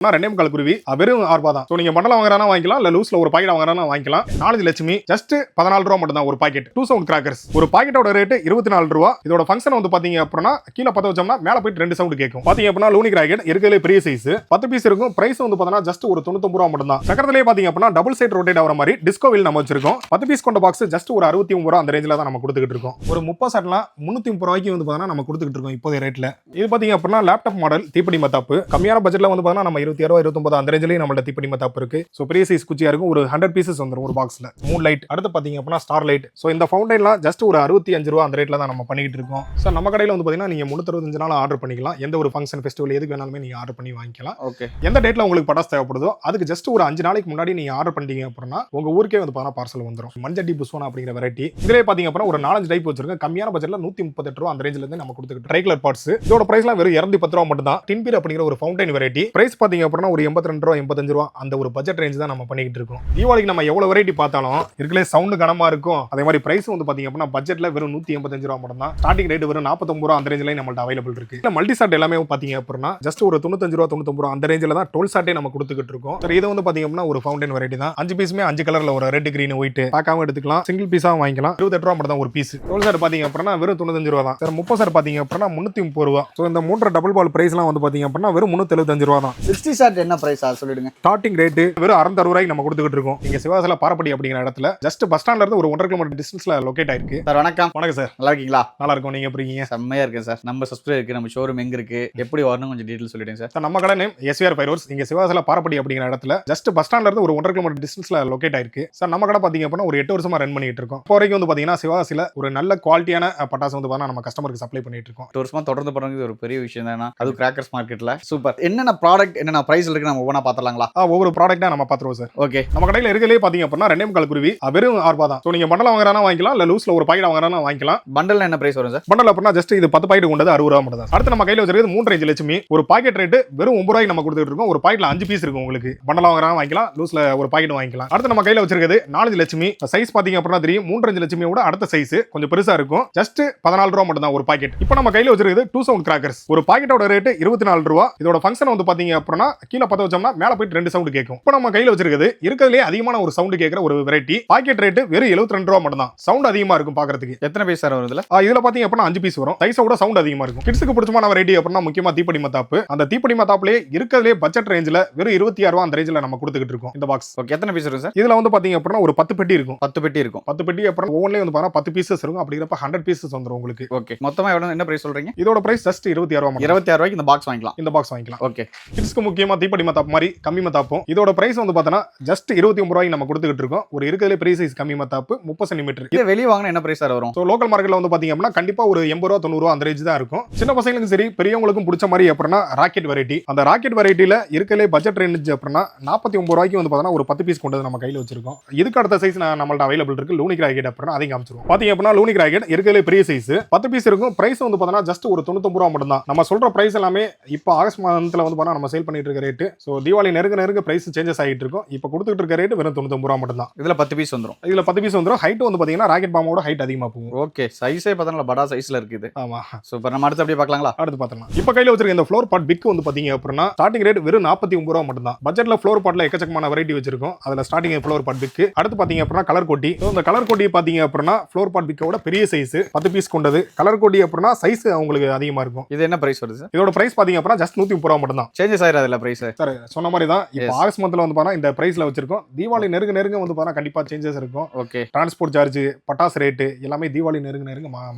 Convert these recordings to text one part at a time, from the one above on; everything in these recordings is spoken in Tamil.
ரெண்டே முக்கால் குருவி வெறும் 6 ரூபா தான். ஸோ நீங்க மண்டலம் வாங்குறானா வாங்கிக்கலாம், இல்ல லூஸ்ல ஒரு பாக்கெட் வாங்குறானா வாங்கிக்கலாம். 4 லட்சுமி ஜஸ்ட் 14 ரூபா மட்டும் தான் ஒரு பாக்கெட். 2 சவுண்ட் கிராக்கர்ஸ் ஒரு பாக்கெட்டோட ரேட் 24 ரூபா. இதோட ஃபங்க்ஷன் வந்து பாத்தீங்க அப்படின்னா கீழே பத்த வச்சோம்னா மேல போயிட்டு 2 சவுண்ட் கேட்கும். பாத்தீங்க அப்படின்னா லூனி கிராக்கெட் இருக்கிறதுல பெரிய சைஸ் 10 பீஸ் இருக்கும். பிரைஸ் வந்து பாத்தீங்கன்னா ஜஸ்ட் ஒரு 99 ரூபா மட்டும் தான். சக்கரத்திலே பாத்தீங்க அப்படின்னா டபுள் சைட் ரொட்டேட் ஆகிற மாதிரி டிஸ்கோ வீல் நம்ம வச்சிருக்கோம். 10 பீஸ் கொண்ட பாக்ஸ் ஜஸ்ட் ஒரு 69 ரூபா அந்த ரேஞ்சில தான் நம்ம கொடுத்துக்கிட்டு இருக்கோம். ஒரு 30 செட்லாம் 330 ரூபாய்க்கு வந்து பாத்தீங்கன்னா நம்ம கொடுத்துக்கிட்டு இருக்கோம் இப்போதைய ரேட்ல. இது பாத்தீங்க அப்படின்னா லேப்டாப் மாடல் தீப்பெட்டி மத்தாப்பு கம்மியான பட்ஜெட்ல வந்து பாத்தீங்கன்னா நம்ம 27 29 அந்த ரேஞ்சிலேயே நம்மளோட தீப்பெட்டி மத்தாப்பு இருக்கு. ஸோ பெரிய சைஸ் குச்சியா இருக்கும். ஒரு 100 பீசஸ் வந்துடும் ஒரு பாக்ஸ்ல. மூன் லைட் அடுத்து பாத்தீங்க அப்படின்னா ஸ்டார் லைட். ஸோ இந்த ஃபவுண்டைன்லாம் ஜஸ்ட் ஒரு 65 ரூபா அந்த ரேட்ல தான் நம்ம பண்ணிட்டு இருக்கோம். ஸோ நம்ம கடையில் வந்து பாத்தீங்கன்னா நீங்க 365 நாள் ஆர்டர் பண்ணிக்கலாம். எந்த ஒரு ஃபங்க்ஷன் ஃபெஸ்டிவல் எதுக்கு வேணாலுமே நீங்க ஆர்டர் பண்ணி வாங்கிக்கலாம். ஓகே, எந்த டேட்ல உங்களுக்கு பட்டாசு தேவைப்படுதோ அதுக்கு ஜஸ்ட் ஒரு 5 நாளைக்கு முன்னாடி நீங்க ஆர்டர் பண்ணிட்டீங்க அப்படின்னா உங்க ஊருக்கே வந்து பாத்தீங்கன்னா பார்சல் வந்துடும். மஞ்சட்டி புஷ்வானா அப்படிங்கிற வெரைட்டி இதுலயே பாத்தீங்க அப்படின்னா ஒரு 4-5 டைப் வச்சிருக்கோம். கம்மியான பட்ஜெட்ல 138 ரூபா அந்த ரேஞ்சில இருந்து நம்ம கொடுத்துக்கிட்டு ட்ரை கலர் பார்ட்ஸ். இதோட பிரைஸ்லாம் வெறும் 210 ரூபா மட்டும் தான். டின்பீர் அப்படிங்கிற ஒரு ஃபவுண்டைன் வெரைட்டி பிரைஸ் பாத்தீங்க அப்படின்னா ஒரு 82 ரூபா 85 ரூபா அந்த ஒரு பட்ஜெட் ரேஞ்ச் தான் நம்ம பண்ணிட்டு இருக்கோம். தீபாவளிக்கு நம்ம எவ்வளவு வெரைட்டி பார்த்தாலும் இருக்கலே சவுண்ட் கனமா இருக்கும். அதே மாதிரி பிரைஸ் வந்து பாத்தீங்க அப்படின்னா பட்ஜெட்ல வெறும் 185 ரூபா மட்டும் தான். ஸ்டார்டிங் ரேட் வெறும் 49 ரூபா அந்த ரேஞ்சில நம்மள்ட்ட அவைலபிள் இருக்கு. இல்ல மல்டி சாட் எல்லாமே பாத்தீங்க அப்படின்னா ஜஸ்ட் ஒரு 95 ரூபா 99 ரூபா அந்த ரேஞ்சில தான் 12 சாட்டே நம்ம கொடுத்துக்கிட்டு இருக்கோம். சரி, இது வந்து பாத்தீங்க அப்படின்னா ஒரு ஃபவுண்டைன் வெரைட்டி தான். 5 பீஸுமே 5 கலர்ல ஒரு ரெட் கிரீன் ஒயிட் பார்க்காம எடுத்துக்கலாம். சிங்கிள் பீஸா வாங்கிக்கலாம். 28 ரூபா மட்டும் தான் ஒரு பீஸ். 12 சாட் பாத்தீங்க அப்படின்னா வெறும் 95 ரூபா தான். சார் 30 சாட் பாத்தீங்க அப்படின்னா 330 ரூபா. ஸோ இந்த 3 டபுள் பால் பிரைஸ்லாம் வந்து பாத்தீங்க அப்படின்னா வெறும் 375 ரூபா தான். 60 சாட் என்ன பிரைஸ் சொல்லிடுங்க. ஸ்டார்டிங் ரேட் வெறும் 660 ரூபாய்க்கு நம்ம கொடுத்துக்கிட்டு இருக்கோம். இங்க சிவாசில பாரப்பட்டி அப்படிங்கிற இடத்துல ஜஸ்ட் பஸ் ஸ்டாண்ட்ல இருந்து ஒரு 1.5 கிலோமீட்டர் டிஸ்டன்ஸ்ல லொகேட் ஆயிருக்கு. சார் வணக்கம். வணக்கம் சார், நல்லா இருக்கீங்களா? நல்லா இருக்கும். நீங்க எப்படி இருக்கீங்க? செம்மையா இருக்கேன் சார். நம்ம சப்ஸ்கிரைப் இருக்கு, நம்ம ஷோரூம் எங்க இருக்கு, எப்படி வரணும் கொஞ்சம் டீடைல் சொல்லிடுங்க சார். நம்ம கடை நேம் SVR ஃபைரோர்ஸ். இங்க சிவாசில பாரப்பட்டி அப்படிங்கிற இடத்துல ஜஸ்ட் பஸ் ஸ்டாண்ட்ல இருந்து ஒரு 1.5 கிலோமீட்டர் டிஸ்டன்ஸ்ல லொகேட் ஆயிருக்கு. சார் நம்ம கடை பாத்தீங்க அப்படின்னா ஒரு 8 வருஷமா ரன் பண்ணிட்டு இருக்கோம். இப்போ வரைக்கும் வந்து பாத்தீங்கன்னா சிவாசில ஒரு நல்ல குவாலிட்டியான பட்டாசு வந்து பாத்தீங்கன்னா நம்ம கஸ்டமருக்கு சப்ளை பண்ணிட்டு இருக்கோம். 8 வருஷமா தொடர்ந்து பண்றது ஒரு பெரிய விஷயம் தான். அது கிராக்கர்ஸ் மார்க்கெட்ல சூப்பர். என்னென்ன ப்ராடக்ட் என்னென்ன பிரைஸ் இருக்கு நம்ம ஒவ்வொன்றா பார்த்தலாங்களா? ஒவ்வொரு ப்ராடக்ட்டா நம்ம பாத்துருவோம் சார். ஓகே, நம்ம கடையில இருக்கலே பாத்தீங்க அப்படின்னா ரெண்டே முக்கால் குருவி வெறும் 6 ரூபா தான். ஸோ நீங்க மண்டலம் வாங்குறானா வாங்கிக்கலாம், இல்ல லூஸ்ல ஒரு பாக்கெட் வாங்குறானா வாங்கிக்கலாம். பண்டல் என்ன பிரைஸ் வரும் சார்? பண்டல் அப்படின்னா ஜஸ்ட் இது 10 பாக்கெட் கொண்டது 60 ரூபா மட்டும் தான். அடுத்து நம்ம கையில வச்சிருக்கிறது 3 லட்சுமி. ஒரு பாக்கெட் ரேட் வெறும் 9 ரூபாய்க்கு நம்ம கொடுத்துட்டு இருக்கோம். ஒரு பாக்கெட்ல 5 பீஸ் இருக்கும். உங்களுக்கு பண்டல் வாங்குறானா வாங்கிக்கலாம், லூஸ்ல ஒரு பாக்கெட் வாங்கிக்கலாம். அடுத்து நம்ம கையில வச்சிருக்கிறது 4 லட்சுமி. சைஸ் பாத்தீங்க அப்படின்னா தெரியும். 3 லட்சுமியோட அடுத்த சைஸ் கொஞ்சம் பெருசா இருக்கும். ஜஸ்ட் 14 ரூபா மட்டும் தான் ஒரு பாக்கெட். இப்போ நம்ம கையில வச்சிருக்கிறது 2 சவுண்ட் கிராக்கர்ஸ். ஒரு பாக்கெட்டோட ரேட் 24 ரூபா. இதோட ஃபங்க்ஷன் வந்து பாத்தீங்க அப்படின்னா கீழே பத்த வச்சோம்னா மேல போயிட்டு 2 சவுண்ட் கேட்கும். இப்போ நம்ம கையில வச்சிருக்கிறது இருக்கிறதுலே அதிகமான ஒரு சவுண்ட் கேட்கிற ஒரு வெரைட்டி. பாக்கெட் ரேட் வெறும் 72 ரூபா மட்டும் தான். சவுண்ட் அதிகமா இருக்கும் பாக்குறதுக்கு. எத்தனை பீஸ் சார் வருதுல? இதுல பாத்தீங்க அப்படின்னா 5 பீஸ் வரும். சைஸோட சவுண்ட் அதிகமா இருக்கும். கிட்ஸுக்கு பிடிச்சமான வெரைட்டி அப்படின்னா முக்கியமா தீப்பெட்டி மத்தாப்பு. அந்த தீப்பெட்டி மத்தாப்புலயே இருக்கிறதுலே பட்ஜெட் ரேஞ்சில வெறும் 26 ரூபா அந்த ரேஞ்சில நம்ம கொடுத்துக்கிட்டு இருக்கோம் இந்த பாக்ஸ். ஓகே, எத்தனை பீஸ் இருக்கும் சார்? இதுல வந்து பாத்தீங்க அப்படின்னா ஒரு 10 பெட்டி இருக்கும். 10 பெட்டி இருக்கும். 10 பெட்டி அப்புறம் ஒவ்வொன்றிலே வந்து பாத்தீங்கன்னா 10 பீசஸ் இருக்கும். அப்படிங்கிறப்ப 100 பீசஸ் வந்துரும் உங்களுக்கு. ஓகே, மொத்தமா எவ்வளவு என்ன பிரைஸ் சொல்றீங்க? இதோட பிரைஸ் ஜஸ்ட் 26 ரூபா. 26 ரூபாய்க்கு இந்த பாக்ஸ் வாங்கிக்கலாம். இந்த பாக்ஸ் வாங்கிக்கலாம். ஓகே, கிட்ஸ்க்கு முக்கியமா தீப்பெட்டி மத்தாப்பு மாதிரி கம்மி மத்தாப்பும். இதோட பிரைஸ் வந்து பாத்தீங்கன்னா ஜஸ்ட் 29 ரூபாய்க்கு நம்ம கொடுத்துக்கிட்டு இருக்கோம். ஒரு இருக்கிறதுலே பெரிய சைஸ் கம்மி மத்தாப்பு 30 சென்டிமீட்டர். இது வெளிய வாங்குனா என்ன பிரைஸ் சார் வரும்? சோ லோக்கல் மார்க்கெட்ல வந்து பாத்தீங்க அப்படின்னா கண்டிப்பா ஒரு 80 ரூபா 90 ரூபா அந்த ரேஞ்ச் தான் இருக்கும். சின்ன பசங்களுக்கும் சரி பெரியவங்களுக்கும் பிடிச்ச மாதிரி அப்படின்னா ராக்கெட் வெரைட்டி. அந்த ராக்கெட் வெரைட்டில இருக்கிறதுலே பட்ஜெட் ரேஞ்ச் அப்படின்னா 49 ரூபாய்க்கு வந்து பாத்தீங்கன்னா ஒரு 10 பீஸ் கொண்டு நம்ம கையில வச்சிருக்கோம். இதுக்கு அடுத்த சைஸ் நம்மள்ட்ட அவைலபிள் இருக்கு. லூனி ராக்கெட் அப்படின்னா அதையும் காமிச்சிருவோம். பாத்தீங்க அப்படின்னா லூனி ராக்கெட் இருக்கிறதுலே பெரிய சைஸ் 10 பீஸ் இருக்கும். பிரைஸ் வந்து பாத்தீங்கன்னா ஜஸ்ட் ஒரு 99 ரூபா மட்டும் தான். நம்ம சொல்ற பிரைஸ் எல்லாமே இப்போ ஆகஸ்ட் மாதத்துல வந்து பாத்தீங்கன்னா நம்ம சேல் பண்ணிட்டு இருக்க ரேட். சோ தீபாவளி நெருங்க பிரைஸ் சேஞ்சஸ் ஆகிட்டு இருக்கும். இப்போ கொடுத்துட்டு இருக்க ரேட் வெறும் 99 ரூபா மட்டும் தான். இதுல 10 பீஸ் வந்துரும். இதுல 10 பீஸ் வந்துரும். ஹைட் வந்து பாத்தீங்கன்னா ராக்கெட் பாம்போட ஹைட் அதிகமா போகும். ஓகே, சைஸே பார்த்தா படா சைஸ்ல இருக்குது. ஆமா, சூப்பர். நம்ம அடுத்து அப்படியே பார்க்கலாங்களா? அடுத்து பார்த்தலாம். இப்போ கையில வச்சிருக்க இந்த ஃப்ளோர் பாட் பிக் வந்து பாத்தீங்க அப்படின்னா ஸ்டார்டிங் ரேட் வெறும் 49 ரூபா மட்டும் தான். பட்ஜெட்ல ஃப்ளோர் பாட்ல எக்கச்சக்கமான வெரைட்டி வச்சிருக்கோம். அதுல ஸ்டார்டிங் ஃப்ளோர் பாட் பிக். அடுத்து பாத்தீங்க அப்படின்னா கலர் கோட்டி. இந்த கலர் கோட்டி பாத்தீங்க அப்படின்னா ஃப்ளோர் பாட் பிக்கோட பெரிய சைஸ் 10 பீஸ் கொண்டது. கலர் கோட்டி அப்படின்னா சைஸ் உங்களுக்கு அதிகமா இருக்கும். இது என்ன பிரைஸ் வருது சார்? இதோட பிரைஸ் பாத்தீங்க அப்படின்னா ஜஸ்ட் 130 ரூபா மட்டும் தான். Changes ஆயிராதுல price? சார் சொன்ன மாதிரி தான். இப்போ ஆகஸ்ட் மந்த்ல வந்து பாத்தீங்கன்னா இந்த பிரைஸ்ல வச்சிருக்கோம். தீபாவளி நெருங்க வந்து பாத்தீங்கன்னா கண்டிப்பா சேஞ்சஸ் இருக்கும். ஓகே, டிரான்ஸ்போர்ட் சார்ஜ், பட்டாசு ரேட் எல்லாமே தீபாவளி நெருங்க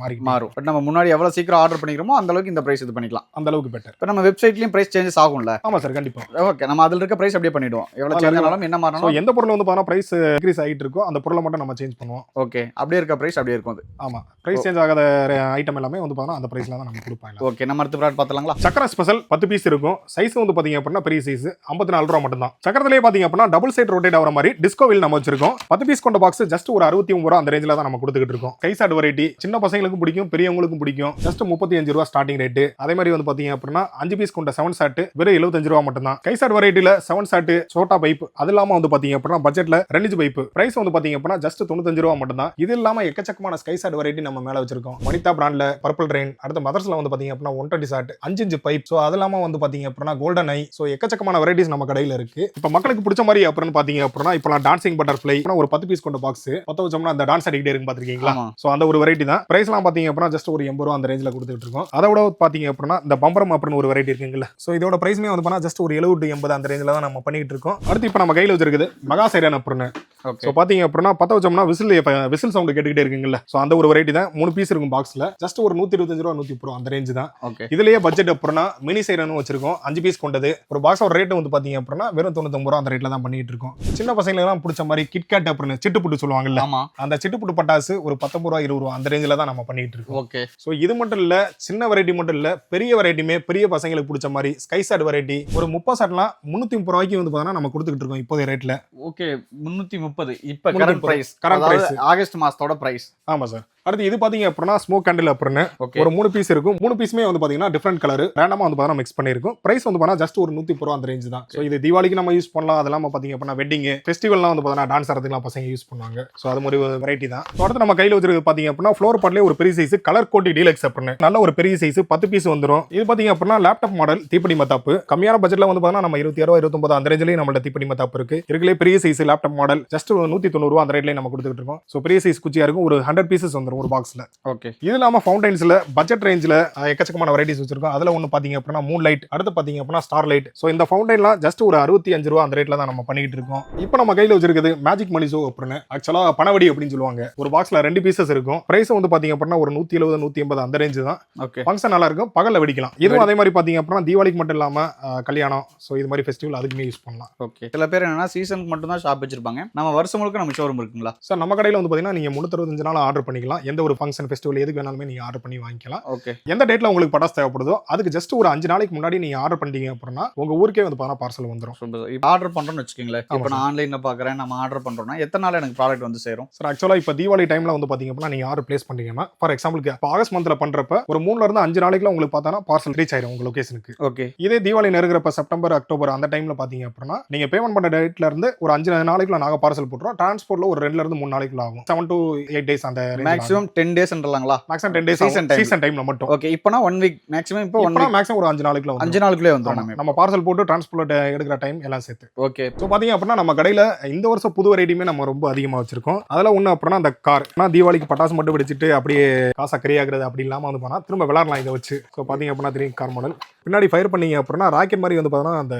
மாறும். பட் நம்ம முன்னாடி எவ்வளவு சீக்கிரம் ஆர்டர் பண்ணிக்கிறோமோ அந்த அளவுக்கு இந்த பிரைஸ் இது பண்ணிக்கலாம். அந்த அளவுக்கு பெட்டர். இப்போ நம்ம வெப்சைட்லயும் பிரைஸ் சேஞ்சஸ் ஆகும்ல? ஆமா சார், கண்டிப்பா. ஓகே, நம்ம அதுல இருக்க பிரைஸ் அப்படியே பண்ணிடுவோம். எவ்வளவு சேஞ்ச் ஆனாலும் என்ன மாறணும். எந்த பொருள் வந்து பாத்தீங்கன்னா பிரைஸ் இன்கிரீஸ் ஆகிட்டு இருக்கோ அந்த பொருளை மட்டும் நம்ம சேஞ்ச் பண்ணுவோம். ஓகே, அப்படியே இருக்க பிரைஸ் அப்படியே இருக்கும் அது. ஆமா, பிரைஸ் சேஞ்ச் ஆகாத ஐட்டம் எல்லாமே வந்து பாத்தீங்கன்னா அந்த பிரைஸ்ல தான் நம்ம கொடுப்பாங்க. ஓகே, நம்ம அடுத்த ப்ராடக்ட் பார்த்தலாங்களா? சக்கர ஸ்பெஷல் 10 பீஸ் இருக்கும். சைஸ் வந்து பாத்தீங்க அப்படின்னா பெரிய சைஸ் 54 ரூபா மட்டும் தான். சக்கரத்திலே பாத்தீங்க அப்படின்னா டபுள் சைட் ரொட்டேட் ஆகிற மாதிரி டிஸ்கோ வீல் நம்ம வச்சிருக்கோம். 10 பீஸ் கொண்ட பாக்ஸ் ஜஸ்ட் ஒரு 69 ரூபா அந்த ரேஞ்சில தான் நம்ம கொடுத்துக்கிட்டு இருக்கோம். கை சாட் வெரைட்டி சின்ன பசங்களுக்கும் பிடிக்கும், பெரியவங்களுக்கும் பிடிக்கும். ஜஸ்ட் 35 ரூபா ஸ்டார்டிங் ரேட். அதே மாதிரி வந்து பாத்தீங்க அப்படின்னா 5 பீஸ் கொண்ட 7 சாட் வெறும் 75 ரூபா மட்டும் தான். கை சாட் வெரைட்டில 7 சாட் சோட்டா பைப் அது இல்லாம வந்து பாத்தீங்க அப்படின்னா பட்ஜெட்ல 2 இன்ச் பைப் பிரைஸ் வந்து பாத்தீங்க அப்படின்னா ஜஸ்ட் 95 ரூபா மட்டும் தான். இது இல்லாம எக்கச்சக்கமான ஸ்கை சாட் வெரைட்டி நம்ம மேல வச்சிருக்கோம். வனிதா பிராண்ட்ல பர்பிள் ரெயின். அடுத்து மதர்ஸ்ல வந்து பாத்தீங்க அப்படின்னா 120 சாட் 5 இன்ச் பைப். சோ அது இல்லாம வந்து பாத்தீங்க அப்படின்னா கோல்டன் ஐ. ஸோ எக்கச்சக்கமான வெரைட்டிஸ் நம்ம கடையில் இருக்கு. இப்போ மக்களுக்கு பிடிச்ச மாதிரி அப்படின்னு பாத்தீங்க அப்படின்னா இப்போலாம் டான்சிங் பட்டர்ஃப்ளை ஒரு 10 பீஸ் கொண்ட பாக்ஸ் 10 வச்சோம்னா அந்த டான்ஸ் அடிக்கிட்டே இருக்கு பாத்திருக்கீங்களா? ஸோ அந்த ஒரு வெரைட்டி தான். பிரைஸ்லாம் பாத்தீங்க அப்படின்னா ஜஸ்ட் ஒரு 80 ரூபா அந்த ரேஞ்சில் கொடுத்துட்டு இருக்கோம். அதோட பாத்தீங்க அப்படின்னா இந்த பம்பரம் அப்படின்னு ஒரு வெரைட்டி இருக்குங்களா? ஸோ இதோட பிரைஸ்மே வந்து பண்ணா ஜஸ்ட் ஒரு 70 to 80 அந்த ரேஞ்சில் தான் நம்ம பண்ணிட்டு இருக்கோம். அடுத்து இப்போ நம்ம கையில் வச்சிருக்குது மெகா சைரன் அப்படின்னு. ஸோ பாத்தீங்க அப்படின்னா 10 வச்சோம்னா விசில் சவுண்ட் கேட்டுக்கிட்டே இருக்குங்களா? ஸோ அந்த ஒரு வெரைட்டி தான். 3 பீஸ் இருக்கும் பாக்ஸ்ல. ஜஸ்ட் ஒரு 125 ரூபா 130 ரூபா அந்த ரேஞ்ச் தான். இதுலயே பட்ஜெட் அப்படின்னா மினி சைரனும் வச்சிருக்கோம். 5 பீஸ் கொண்டது. ஒரு பாக்ஸோட ரேட் வந்து பாத்தீங்க அப்படின்னா வெறும் 99 ரூபா அந்த ரேட்ல தான் பண்ணிட்டு இருக்கோம். சின்ன பசங்களுக்கு எல்லாம் பிடிச்ச மாதிரி கிட்கேட் அப்படின்னு சிட்டுப்புட்டு சொல்லுவாங்கல்ல, அந்த சிட்டுப்புட்டு பட்டாசு ஒரு 19 ரூபா 20 ரூபா அந்த ரேஞ்சில தான் நம்ம பண்ணிட்டு இருக்கோம். ஓகே. ஸோ இது மட்டும் இல்ல, சின்ன வெரைட்டி மட்டும் இல்ல, பெரிய வெரைட்டியுமே பெரிய பசங்களுக்கு பிடிச்ச மாதிரி ஸ்கை சாட் வெரைட்டி ஒரு 30 சாட்லாம் 330 ரூபாய்க்கு வந்து பார்த்தா நம்ம கொடுத்துட்டு இருக்கோம் இப்போதைய ரேட்ல. ஓகே, 330 இப்ப கரண்ட் பிரைஸ் ஆகஸ்ட் மாசத்தோட பிரைஸ். ஆமா சார். அடுத்து இது பாத்தீங்க அப்படின்னா ஸ்மோக் கேண்டில் அப்படின்னு ஒரு 3 பீஸ் இருக்கும். 3 பீஸுமே வந்து பாத்தீங்கன்னா டிஃபரெண்ட் கலர் ரேண்டமா வந்து பார்த்தா மிக்ஸ் பண்ணிருக்கும். பிரைஸ் வந்து பார்த்தா ஜஸ்ட் ஒரு 130 ரூபா அந்த ரேஞ்ச் தான். ஸோ இது தீபாவளிக்கு நம்ம யூஸ் பண்ணலாம். அதெல்லாம் பாத்தீங்க அப்படின்னா வெட்டிங் ஃபெஸ்டிவல்லாம் வந்து பார்த்தா டான்ஸ் ஆடுறதுக்குலாம் பசங்க யூஸ் பண்ணுவாங்க. ஸோ அது ஒரு வெரைட்டி தான். அடுத்து நம்ம கையில் வச்சிருக்கு பாத்தீங்க அப்படின்னா ஃப்ளோர் பாட்லேயே ஒரு பெரிய சைஸ் கலர் கோட்டி டீலக்ஸ் அப்படின்னு நல்ல ஒரு பெரிய சைஸ் 10 பீஸ் வந்துடும். இது பாத்தீங்க அப்படின்னா லேப்டாப் மாடல் தீப்படி மத்தாப்பு. கம்மியான பட்ஜெட்ல வந்து பார்த்தா நம்ம 26 ரூபா 29 அந்த ரேஞ்சிலேயே நம்மள்ட்ட தீப்படி மத்தாப்பு இருக்கு. இருக்குலே பெரிய சைஸ் லேப்டாப் மாடல் ஜஸ்ட் 190 ரூபா அந்த ரேட்லேயே நம்ம கொடுத்துட்டு இருக்கோம். ஸோ பெரிய சைஸ் குச்சியா இருக்கும். ஒரு 100 பீசஸ் வந்துடும் ஒரு பாக்ஸ்ல. ஓகே. இது இல்லாம ஃபவுண்டைன்ஸ்ல பட்ஜெட் ரேஞ்சில் எக்கச்சக்கமான வெரைட்டிஸ் வச்சிருக்கோம். அதுல ஒன்று பாத்தீங்க அப்படின்னா மூன் லைட், அடுத்து பாத்தீங்க அப்படின்னா ஸ்டார் லைட். ஸோ இந்த ஃபவுண்டைன்லாம் ஜஸ்ட் ஒரு 65 ரூபா அந்த ரேட்ல தான் நம்ம பண்ணிட்டு இருக்கோம். இப்போ நம்ம கையில் வச்சிருக்குது மேஜிக் மணி ஷோ அப்படின்னு ஆக்சுவலா பணவடி அப்படின்னு சொல்லுவாங்க. ஒரு பாக்ஸ்ல 2 பீசஸ் இருக்கும். பிரைஸ் வந்து பாத்தீங்க அப்படின்னா ஒரு 170 180 அந்த ரேஞ்ச் தான். ஓகே. ஃபங்க்ஷன் நல்லா இருக்கும், பகல்ல வெடிக்கலாம். இதுவும் அதே மாதிரி பாத்தீங்க அப்படின்னா தீபாவளிக்கு மட்டும் இல்லாம கல்யாணம், ஸோ இது மாதிரி ஃபெஸ்டிவல் அதுக்குமே யூஸ் பண்ணலாம். ஓகே. சில பேர் என்னன்னா சீசனுக்கு மட்டும் தான் ஷாப் வச்சிருப்பாங்க. நம்ம வருஷம் முழுக்க நம்ம ஷோரூம் இருக்குங்களா சார்? நம்ம கடையில் வந்து பாத்தீங்கன்னா நீங்க 365 நாள் ஆர்டர் பண்ணிக்கலாம். எந்த ஒரு ஃபங்க்ஷன் ஃபெஸ்டிவல் எதுக்கு வேணாலுமே நீங்க ஆர்டர் பண்ணி வாங்கிக்கலாம். ஓகே. எந்த டேட்ல உங்களுக்கு பட்டாசு தேவைப்படுதோ அதுக்கு ஜஸ்ட் ஒரு 5 நாளைக்கு முன்னாடி நீங்க ஆர்டர் பண்ணிட்டீங்க அப்படின்னா உங்க ஊருக்கே வந்து பார்த்தா பார்சல் வந்துடும். இப்போ ஆர்டர் பண்றோம்னு வச்சுக்கீங்களேன். இப்போ நான் ஆன்லைன்ல பாக்குறேன், நம்ம ஆர்டர் பண்றோம்னா எத்தனை நாள் எனக்கு ப்ராடக்ட் வந்து சேரும்? சார் ஆக்சுவலா இப்போ தீபாவளி டைம்ல வந்து பாத்தீங்க அப்படின்னா நீங்க ஆர்டர் பிளேஸ் பண்ணீங்கன்னா ஃபார் எக்ஸாம்பிளுக்கு இப்போ ஆகஸ்ட் மந்த்ல பண்றப்ப ஒரு 3ல இருந்து 5 நாளைக்குல உங்களுக்கு பார்த்தா பார்சல் ரீச் ஆயிடும் உங்க லொகேஷனுக்கு. ஓகே. இதே தீபாவளி நெருங்குறப்ப செப்டம்பர் அக்டோபர் அந்த டைம்ல பாத்தீங்க அப்படின்னா நீங்க பேமெண்ட் பண்ண டேட்ல இருந்து ஒரு 5 நாளைக்குள்ள நாங்க பார்சல் போட்டுறோம். டிரான்ஸ்போர்ட்ல ஒரு 2ல இருந்து 3 நாளைக்குள்ள ஆகும். 7 to 8 days அந்த மேக்ஸிமம் 10 டேஸ்ன்றாங்களா? மேக்ஸிமம் 10 days சீசன் டைம்ல மட்டும். ஓகே. இப்போனா 1 week maximum. இப்போ 1 வீக் மேக்ஸிமம் ஒரு 5 நாளைக்குள்ள 5 நாளுக்குள்ளே வந்துரும். நம்ம பார்சல் போட்டு டிரான்ஸ்போர்ட் எடுக்கிற டைம் எல்லாம் சேர்த்து. ஓகே. ஸோ பாத்தீங்க அப்படின்னா நம்ம கடையில இந்த வருஷம் புது வெரைட்டியுமே நம்ம ரொம்ப அதிகமா வச்சிருக்கோம். அதில் ஒன்று அப்படின்னா அந்த கார். தீபாவளிக்கு பட்டாசு மட்டும் வெடிச்சிட்டு அப்படியே காசா கரியாகிறது அப்படி இல்லாம வந்து போனா திரும்ப விளாடலாம் இதை வச்சு. ஸோ பாத்தீங்க அப்படின்னா தெரியும் கார் மாடல் பின்னாடி ஃபயர் பண்ணீங்க அப்படின்னா ராக்கெட் மாதிரி வந்து பார்த்தா அந்த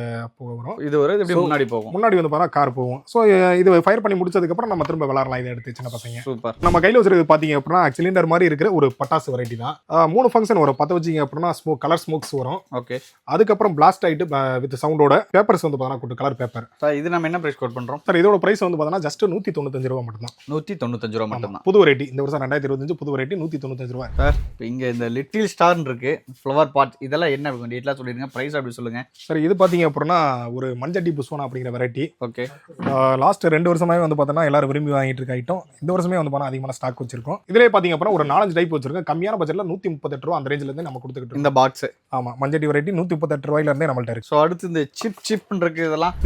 வரும். இது ஒரு இப்படி முன்னாடி போகும், முன்னாடி வந்து பார்த்தா கார் போகும். ஸோ இது ஃபயர் பண்ணி முடிச்சதுக்கு அப்புறம் நம்ம திரும்ப விளாடலாம் இதை எடுத்து சின்ன பசங்க. சூப்பர். நம்ம கையில் வச்சிருக்கிறது பாத்தீங்க அப்படின்னா சிலிண்டர் மாதிரி இருக்கிற ஒரு பட்டாசு வெரைட்டி தான். 3 ஃபங்க்ஷன் வரும். 10 வச்சிங்க அப்படின்னா கலர் ஸ்மோக்ஸ் வரும். ஓகே. அதுக்கப்புறம் பிளாஸ்ட் ஆயிட்டு வித் சவுண்டோட பேப்பர்ஸ் வந்து பார்த்தா கலர் பேப்பர். சார் இது நம்ம என்ன பிரைஸ் கோட் பண்றோம்? சார் இதோட பிரைஸ் வந்து பார்த்தா ஜஸ்ட் 195 ரூபா மட்டும் தான். 195 ரூபா மட்டும் தான். புது வெரைட்டி இந்த வருஷம் 2025 புது வெரைட்டி 195 ரூபா. சார் இங்க இந்த லிட்டில் ஸ்டார் இருக்கு, ஃப்ளவர் பாட், இதெல்லாம் என்ன டீட்டெயிலா சொல்லிருங்க. பிரைஸ் அப்படி சொல்லுங்க சார். இது பாத்தீங்க அப்படின்னா ஒரு மஞ்சட்டி புஷ்வானா அப்படிங்கிற வெரைட்டி. ஓகே. லாஸ்ட் 2 வருஷமாவே வந்து பார்த்தோன்னா எல்லாரும் விரும்பி வாங்கிட்டு இருக்க ஐட்டம். இந்த வருஷமே வந்து பார்த்தா அதிகமான ஸ்டாக் வச்சிருக்கோம். இதுலேயே பாத்தீங்க அப்படின்னா ஒரு 4-5 டைப் வச்சிருக்கோம். கம்மியான பட்ஜெட்ல 138 ரூபா அந்த ரேஞ்சில இருந்து நம்ம கொடுத்துக்கிட்டு இந்த பாக்ஸ். ஆமா, மஞ்சட்டி வெரைட்டி 138 ரூபாயில இருந்தே நம்மள்ட்ட இருக்கு. ஸோ அடுத்து இந்த சிப் இருக்கு,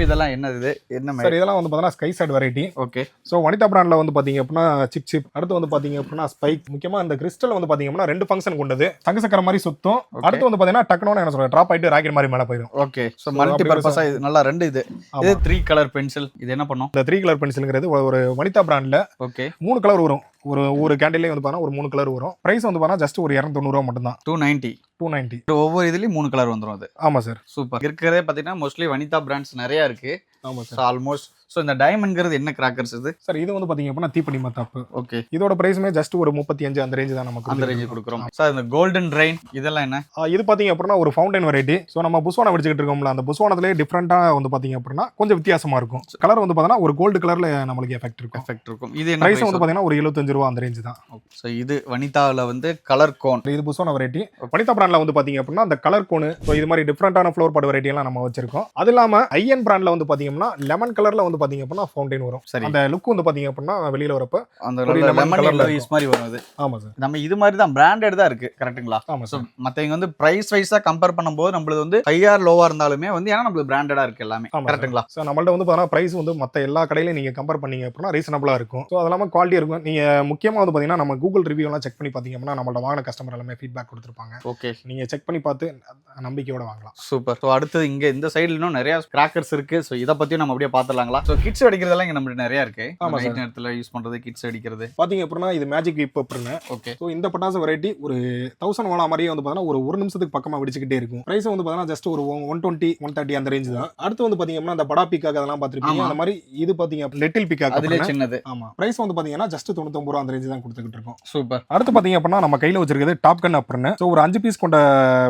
இதெல்லாம் என்னது என்ன சார்? இதெல்லாம் வந்து பார்த்தா ஸ்கை சாட் வெரைட்டி. ஓகே. ஸோ வனிதா பிராண்ட்ல வந்து பாத்தீங்க அப்படின்னா சிப். அடுத்து வந்து பாத்தீங்க அப்படின்னா ஸ்பைக். முக்கியமா இந்த கிறிஸ்டல் வந்து பாத்தீங்க அப்படின்னா 2 ஃபங்க்ஷன் கொண்டது. தங்க சக்கர மாதிரி சுத்தும். அடுத்து வந்து பாத்தீங்கன்னா டக்குனு என்ன சொல்றேன் டிராப் ஆயிட்டு ராக்கெட் மாதிரி மேல போயிடும். ஓகே. ஸோ மல்டி பர்பஸா இது நல்லா 2 இது 3 கலர் பென்சில். இது என்ன பண்ணும்? இந்த 3 கலர் பென்சில்ங்கிறது ஒரு வனிதா பிராண்ட்ல. ஓகே. 3 கலர் வரும். ஒரு கேண்டிலே வந்து பாத்தா ஒரு 3 கலர் வரும். பிரைஸ் வந்து பாத்தா ஜஸ்ட் ஒரு 290 ரூபா மட்டும் தான். 290. ஒவ்வொரு இதுலயும் 3 கலர் வந்துரும் அது. ஆமா சார். சூப்பர். இருக்கிறதே பாத்தீங்கன்னா மோஸ்ட்லி வனிதா பிராண்ட்ஸ் நிறைய இருக்கு. ஆமா சார். ஆல்மோஸ்ட். ஸோ இந்த டைமண்ட்ங்கிறது என்ன கிராக்கர்ஸ் இது? சார் இது வந்து பாத்தீங்க அப்படின்னா தீப்படி மத்தாப்பு. ஓகே. இதோட பிரைஸ்மே ஜஸ்ட் ஒரு 35 அந்த ரேஞ்ச் தான் நமக்கு. அந்த ரேஞ்ச் கொடுக்குறோம். சார் இந்த கோல்டன் ரெயின் இதெல்லாம் என்ன? இது பாத்தீங்க அப்படின்னா ஒரு ஃபவுண்டைன் வெரைட்டி. ஸோ நம்ம புஷ்வானம் வெடிச்சிட்டு இருக்கோம்ல, அந்த புஷ்வானத்திலே டிஃப்ரெண்டா வந்து பாத்தீங்க அப்படின்னா கொஞ்சம் வித்தியாசமா இருக்கும். கலர் வந்து பாத்தீங்கன்னா ஒரு கோல்டு கலர்ல நம்மளுக்கு எஃபெக்ட் இருக்கும். இது என்ன பிரைஸ் வந்து பாத்தீங்கன்னா ஒரு 75 ரூபா அந்த ரேஞ்ச் தான். ஸோ இது வனிதாவில் வந்து கலர் கோன். இது புஷ்வான வெரைட்டி. வனிதா பிராண்ட்ல வந்து பாத்தீங்க அப்படின்னா அந்த கலர் கோன். ஸோ இது மாதிரி டிஃப்ரெண்டான ஃப்ளோர் பாட் வெரைட்டி எல்லாம் நம்ம வச்சிருக்கோம். அது இல்லாம ஐஎன் பிராண்ட்ல வந்து பாத்தீங்கன்னா லெமன் கலர்ல வந்து வந்து பாத்தீங்க அப்படின்னா ஃபவுண்டைன் வரும். சரி. அந்த லுக் வந்து பாத்தீங்க அப்படின்னா வெளியில வரப்ப அந்த ஒரு lemon லெமன் colourல கலர்ல யூஸ் மாதிரி வரும் அது. ஆமா சார். நம்ம இது மாதிரி தான் பிராண்டட் தான் இருக்கு கரெக்ட்டுங்களா? ஆமா சார். மத்தவங்க வந்து பிரைஸ் வைஸா கம்பேர் பண்ணும்போது நம்மளது வந்து ஹையா லோவா இருந்தாலுமே வந்து ஏன்னா நம்மளுக்கு பிராண்டடா இருக்கு எல்லாமே. கரெக்ட்டுங்களா? சார் நம்மள்ட்ட வந்து பாத்தீங்கன்னா பிரைஸ் வந்து மத்த எல்லா கடையிலயும் நீங்க கம்பேர் பண்ணீங்க அப்படின்னா ரீசனபிளா இருக்கும். ஸோ அது இல்லாம குவாலிட்டி இருக்கும். நீங்க முக்கியமா வந்து பாத்தீங்கன்னா நம்ம கூகுள் ரிவ்யூ எல்லாம் செக் பண்ணி பாத்தீங்க அப்படின்னா நம்மள்ட்ட வாங்கின கஸ்டமர் எல்லாமே ஃபீட்பேக் கொடுத்துருப்பாங்க. ஓகே. நீங்க செக் பண்ணி பார்த்து நம்பிக்கையோட வாங்கலாம். சூப்பர். ஸோ அடுத்து இங்க இந்த சைடுல இன்னும் நிறைய கிராக்கர்ஸ் இருக்கு. ஸோ இதை பத்தியும் நம்ம அப்படியே பாத்துடலாங்களா? ஸோ கிட்ஸ் வெடிக்கிறதெல்லாம் இங்க நம்மளுக்கு நிறைய இருக்கு. ஆமா நைட் நேரத்துல யூஸ் பண்றது கிட்ஸ் வெடிக்கிறது பாத்தீங்க அப்படின்னா இது மேஜிக் வீப் அப்புறம். ஓகே. ஸோ இந்த பட்டாசு வெரைட்டி ஒரு 1000 வாலா மாதிரியே வந்து பாத்தீங்கன்னா ஒரு நிமிஷத்துக்கு பக்கமா வெடிச்சுக்கிட்டே இருக்கும். பிரைஸ் வந்து பாத்தீங்கன்னா ஜஸ்ட் ஒரு 120 130 அந்த ரேஞ்ச் தான். அடுத்து வந்து பாத்தீங்க அப்படின்னா அந்த படா பீக்காக் அதெல்லாம் பாத்துருப்பீங்க. அந்த மாதிரி இது பாத்தீங்க லிட்டில் பீக்காக் அதுல சின்னது. ஆமா. பிரைஸ் வந்து பாத்தீங்கன்னா ஜஸ்ட் 99 ரூபா அந்த ரேஞ்ச் தான் கொடுத்துக்கிட்டு இருக்கோம். சூப்பர். அடுத்து பாத்தீங்க அப்படின்னா நம்ம கையில வச்சிருக்கிறது டாப் கன் அப்புறம். ஸோ ஒரு 5 பீஸ் கொண்ட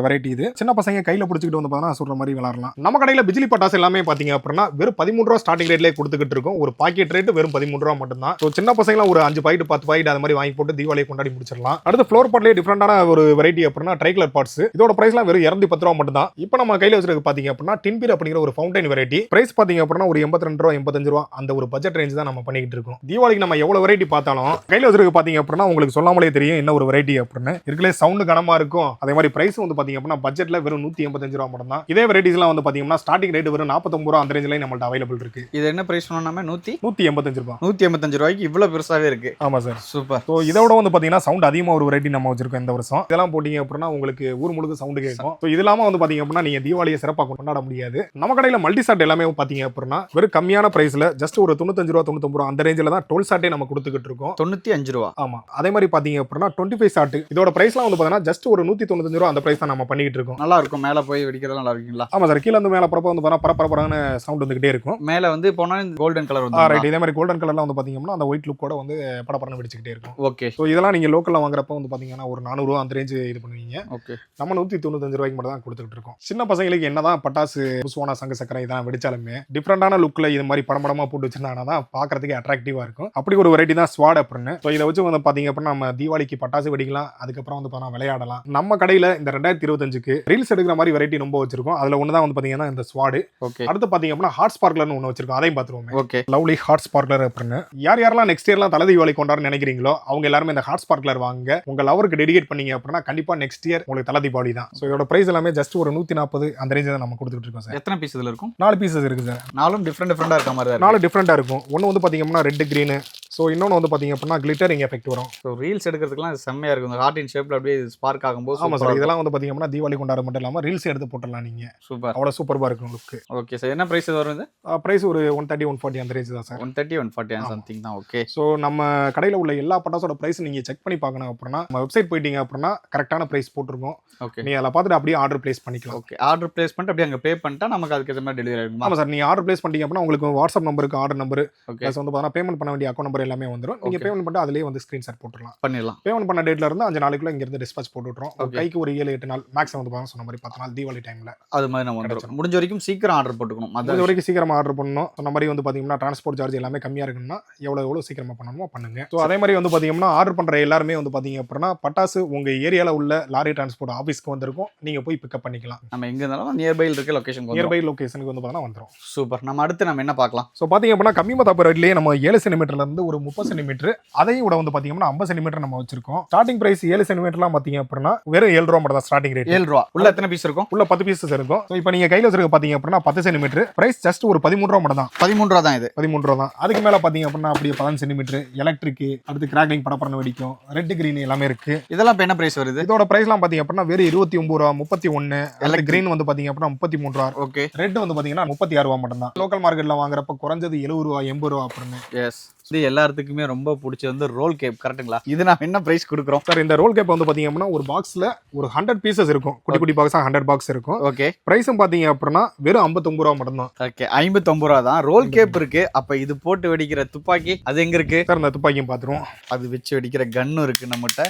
வெரைட்டி இது. சின்ன பசங்க கையில பிடிச்சிட்டு வந்து பாத்தீங்கன்னா சொல்ற மாதிரி விளையாடலாம். நம்ம கடையில பிஜிலி பட்டாசு எல்லாமே பாத்தீங்க அப்படின்னா வெறும் 13 ரூபா ஸ்டார்டிங் ரேட்லயே கொடுத்துக்கிட்டு இருக்கோம். ஒரு பாக்கெட் ரேட் வெறும் 13 ரூபா மட்டும் தான். ஸோ சின்ன பசங்க ஒரு 5 பாக்கெட் 10 பாக்கெட் அது மாதிரி வாங்கி போட்டு தீபாவளியை கொண்டாடி முடிச்சிடலாம். அடுத்து ஃப்ளோர் பாட்லயே டிஃபரெண்டான ஒரு வெரைட்டி அப்படின்னா ட்ரைகலர் பாட்ஸ். இதோட பிரைஸ்லாம் வெறும் 210 ரூபா மட்டும் தான். இப்போ நம்ம கையில வச்சிருக்க பாத்தீங்க அப்படின்னா டின்பீர் அப்படிங்கிற ஒரு ஃபவுண்டைன் வெரைட்டி. பிரைஸ் பாத்தீங்க அப்படின்னா ஒரு 82 ரூபா 85 ரூபா அந்த ஒரு பட்ஜெட் ரேஞ்ச் தான் நம்ம பண்ணிக்கிட்டு இருக்கோம். தீபாவளிக்கு நம்ம எவ்வளவு வெரைட்டி பார்த்தாலும் கையில வச்சிருக்க பாத்தீங்க அப்படின்னா உங்களுக்கு சொல்லாமலே தெரியும் என்ன ஒரு வெரைட்டி அப்படின்னு. இருக்கலே சவுண்ட் கனமா இருக்கும். அதே மாதிரி பிரைஸ் வந்து பாத்தீங்க அப்படின்னா பட்ஜெட்ல வெறும் 185 ரூபா மட்டும் தான். இதே வெரைட்டிஸ்லாம் வந்து பாத்தீங்கன்னா ஸ்டார்டிங் ரேட் வெறும் 49 ரூபா அந்த ரேஞ்சில நம்மள்ட்ட அவைலபிள் இருக்கு. இது என்ன பிரைஸ் சொன்னாமே 185 ரூபா. 185 ரூபாய்க்கு இவ்வளவு பெருசாவே இருக்கு. ஆமா சார். சூப்பர். ஸோ இதோட வந்து பாத்தீங்கன்னா சவுண்ட் அதிகமா ஒரு வெரைட்டி நம்ம வச்சிருக்கோம் இந்த வருஷம். இதெல்லாம் போட்டீங்க அப்படின்னா உங்களுக்கு ஊர் முழுக்க சவுண்ட் கேட்கும். ஸோ இது இல்லாம வந்து பாத்தீங்க அப்படின்னா நீங்க தீபாவளியை சிறப்பாக கொண்டாட முடியாது. நம்ம கடையில மல்டி ஷாட் எல்லாமே பாத்தீங்க அப்படின்னா வெறும் கம்மியான பிரைஸ்ல ஜஸ்ட் ஒரு 95 ரூபா 99 ரூபா அந்த ரேஞ்சில தான் 12 ஷாட்டே நம்ம கொடுத்துக்கிட்டு இருக்கோம். 95 ரூபா. ஆமா. அதே மாதிரி பாத்தீங்க அப்படின்னா 25 ஷாட் இதோட பிரைஸ்லாம் வந்து பாத்தீங்கன்னா ஜஸ்ட் ஒரு 195 ரூபா அந்த பிரைஸ் தான் நம்ம பண்ணிட்டு இருக்கோம். நல்லா இருக்கும். மேல போய் வெடிக்கிறது நல்லா இருக்குங்களா? ஆமா சார். கீழ இருந்து மேல பரப்ப வந்து பரபரப்பான சவுண்ட் வந்துகிட்டே இருக்கும். மேல வந்து போனா கோல்டன் கலர் வந்து ரைட். இதே மாதிரி கோல்டன் கலர்ல வந்து பாத்தீங்கன்னா அந்த ஒயிட் லுக்கோட வந்து படபடன்னு வெடிச்சுக்கிட்டே இருக்கும். ஓகே. ஸோ இதெல்லாம் நீங்க லோக்கல்ல வாங்குறப்ப வந்து பாத்தீங்கன்னா ஒரு 400 ரூபா அந்த ரேஞ்ச் இது பண்ணுவீங்க. ஓகே. நம்ம 195 ரூபாய்க்கு மட்டும் தான் கொடுத்துட்டு இருக்கோம். சின்ன பசங்களுக்கு என்னதான் பட்டாசு புசுவானா சங்கு சக்கரை இதான் வெடிச்சாலுமே டிஃப்ரெண்டான லுக்ல இது மாதிரி படமா போட்டு வச்சிருந்தாங்கன்னா தான் பாக்குறதுக்கு அட்ராக்டிவா இருக்கும். அப்படி ஒரு வெரைட்டி தான் ஸ்வாட் அப்படின்னு. ஸோ இதை வச்சு வந்து பாத்தீங்க அப்படின்னா நம்ம தீபாவளிக்கு பட்டாசு வெடிக்கலாம். அதுக்கப்புறம் வந்து பார்த்தா விளையாடலாம். நம்ம கடையில இந்த 2025க்கு ரீல்ஸ் எடுக்கிற மாதிரி வெரைட்டி ரொம்ப வச்சிருக்கோம். அதுல ஒண்ணுதான் வந்து பாத்தீங்கன்னா இந்த ஸ்வாடு. ஓகே. அடுத்து பாத்தீங்க அப்படின்னா ஹாட் ஸ்பார்க்லர்னு ஒன்று வச்சிருக்கோம். அதையும் பார்த்துருவோம். ஓகே. லவ்லி ஹாட் ஸ்பார்க்லர் அப்படின்னு. யார் யாரெல்லாம் நெக்ஸ்ட் இயர்லாம் தலை தீபாவளி கொண்டாடுன்னு நினைக்கிறீங்களோ அவங்க எல்லாருமே இந்த ஹாட் ஸ்பார்க்லர் வாங்க. உங்க லவருக்கு டெடிகேட் பண்ணீங்க அப்படின்னா கண்டிப்பா நெக்ஸ்ட் இயர் உங்களுக்கு தலை தீபாவளி தான். ஸோ இதோட பிரைஸ் எல்லாமே ஜஸ்ட் ஒரு 140 அந்த ரேஞ்ச் தான் நம்ம கொடுத்துட்டு இருக்கோம் சார். எத்தனை பீஸ் இதுல இருக்கும்? 4 பீசஸ் இருக்கு சார். 4ம் டிஃப்ரெண்டா இருக்க மாதிரி தான். 4 டிஃப்ரெண்டா இருக்கும். ஒன்னு வந்து பாத்தீங்க அப்படின்னா ரெட் கிரீன். ஸோ இன்னொன்று வந்து பாத்தீங்க அப்படின்னா கிளிட்டரிங் எஃபெக்ட் வரும். ஸோ ரீல்ஸ் எடுக்கிறதுக்குலாம் செம்மையா இருக்கும். இந்த ஹார்ட் இன் ஷேப்ல அப்படியே ஸ்பார்க் ஆகும்போது. ஆமா சார். இதெல்லாம் வந்து பாத்தீங்க அப்படின்னா தீபாவளி கொண்டாட மட்டும் இல்லாம ரீல்ஸ் எடுத்து போட்டுடலாம் நீங்க. சூப்பர். அவ்வளவு சூப்பர்பா இருக்கும் லுக். Okay sir. என்ன பிரைஸ் வரும் இது? பிரைஸ் ஒரு 130 140 அந்த ரேஞ்ச் தான் சார். 130 140 சம்திங் தான். ஓகே. ஸோ நம்ம கடையில் உள்ள எல்லா பட்டாசோட பிரைஸ் நீங்க செக் பண்ணி பார்க்கணும் அப்படின்னா நம்ம வெப்சைட் போயிட்டீங்க அப்படின்னா கரெக்டான பிரைஸ் போட்டிருக்கோம். ஓகே. நீங்க அதை பார்த்துட்டு அப்படியே ஆர்டர் பிளேஸ் பண்ணிக்கலாம். ஓகே. ஆர்டர் பிளேஸ் பண்ணிட்டு அப்படியே அங்க பே பண்ணிட்டா நமக்கு அதுக்கு ஏற்ற மாதிரி டெலிவரி ஆகும். ஆமா சார். நீங்க ஆர்டர் பிளேஸ் பண்ணிட்டீங்க அப்படின்னா உங்களுக்கு வாட்ஸ்அப் நம்பருக்கு ஆர்டர் நம்பர் ஓகே ப்ளஸ் வந்து பார்த்தா பேமெண்ட் பண்ண வேண்டிய அக்கௌண்ட் நம்பர் எல்லாமே வந்துடும். நீங்க பேமெண்ட் பண்ணிட்டு அதிலேயே வந்து ஸ்கிரீன்ஷாட் போட்டுடலாம். பண்ணிடலாம். பேமெண்ட் பண்ண டேட்ல இருந்து 5 நாளைக்குள்ள இங்க இருந்து டிஸ்பாச் போட்டு விட்டுறோம். Okay. கைக்கு ஒரு 7-8 நாள் மேக்ஸ் வந்து பார்த்தா சொன்ன மாதிரி 10 நாள் தீபாவளி டைம்ல அது மாதிரி நம்ம வந்துடும். முடிஞ்ச வரைக்கும் சீக்கிரம் ஆர்டர் போட்டுக்கணும். அது வரைக்கும் சீக்கிரமா ஆர்டர் பண்ணணும். சொன்ன மாதிரி வந்து பாத்தீங்கன்னா டிரான்ஸ்போர்ட் சார்ஜ் எல்லாமே கம்மியா இருக்குன்னா எவ்வளவு சீக்கிரமா பண்ணணுமோ பண்ணுங்க. ஸோ அதே மாதிரி வந்து பாத்தீங்கன்னா ஆர்டர் பண்ற எல்லாருமே வந்து பாத்தீங்க அப்படின்னா பட்டாசு உங்க ஏரியால உள்ள லாரி டிரான்ஸ்போர்ட் ஆஃபீஸ்க்கு வந்திருக்கும். நீங்க போய் பிக்கப் பண்ணிக்கலாம். நம்ம எங்க இருந்தாலும் நியர்பைல இருக்க லொகேஷன் நியர்பை லொகேஷனுக்கு வந்து பார்த்தா வந்துடும். சூப்பர். நம்ம அடுத்து நம்ம என்ன பார்க்கலாம்? ஸோ பாத்தீங்க அப்படின்னா கம்மி மத்தாப்பு ரேட்லயே நம்ம 7 சென்டிமீட்டர்ல இருந்து ஒரு 30 சென்டிமீட்டர் அதையும் கூட வந்து பாத்தீங்கன்னா 50 சென்டிமீட்டர் நம்ம வச்சிருக்கோம். ஸ்டார்டிங் பிரைஸ் 7 சென்டிமீட்டர்லாம் பாத்தீங்க அப்படின்னா வெறும் 7 ரூபா மட்டும் தான் ஸ்டார்டிங் ரேட். 7 ரூபா. உள்ள எத்தனை பீஸ் இருக்கும்? உள்ள 10 பீசஸ் இருக்கும். ஸோ இப்போ நீங்க கையில வச்சிருக்க பாத்தீங்க அப்படின்னா 10 சென்டிமீட்டர் பிரைஸ் ஜஸ்ட் ஒரு 13 ரூபா மட்டும் தான். 13 ரூபா தான் இது. 13 ரூபா தான். அதுக்கு மேல பாத்தீங்க அப்படின்னா அப்படியே 15 சென்டிமீட்டர் எலக்ட்ரிக் அடுத்து கிராக்லிங் படப்பறன வெடிக்கும் ரெட் கிரீன் எல்லாமே இருக்கு. இதெல்லாம் இப்போ என்ன பிரைஸ் வருது? இதோட பிரைஸ்லாம் பாத்தீங்க அப்படின்னா வெறும் 29 ரூபா 31. எலக்ட்ரிக் கிரீன் வந்து பாத்தீங்க அப்படின்னா 33 ரூபா. ஓகே. ரெட் வந்து பாத்தீங்கன்னா 36 ரூபா மட்டும் தான். லோக்கல் மார்க்கெட்ல வாங்குறப்ப குறைஞ்சது 70 ரூபா 80 ரூபா அப்படின்னு. எஸ். இது எல்லாத்துக்குமே ரொம்ப பிடிச்சது வந்து ரோல் கேப் கரெக்ட்டுங்களா? இது நான் என்ன பிரைஸ் கொடுக்குறோம் சார்? இந்த ரோல் கேப் வந்து பாத்தீங்க அப்படின்னா ஒரு பாக்ஸ்ல ஒரு 100 பீசஸ் இருக்கும். குட்டி குட்டி பாக்ஸா 100 பாக்ஸ் இருக்கும். ஓகே. பிரைஸும் பாத்தீங்க அப்படின்னா வெறும் 59 ரூபா மட்டும் தான். ஓகே. 59 ரூபா தான். ரோல் கேப் இருக்கு. அப்ப இது போட்டு வெடிக்கிற துப்பாக்கி அது எங்க இருக்கு சார்? இந்த துப்பாக்கியும் பாத்துருவோம். அது வச்சு வெடிக்கிற கன்னும் இருக்கு நம்மகிட்ட.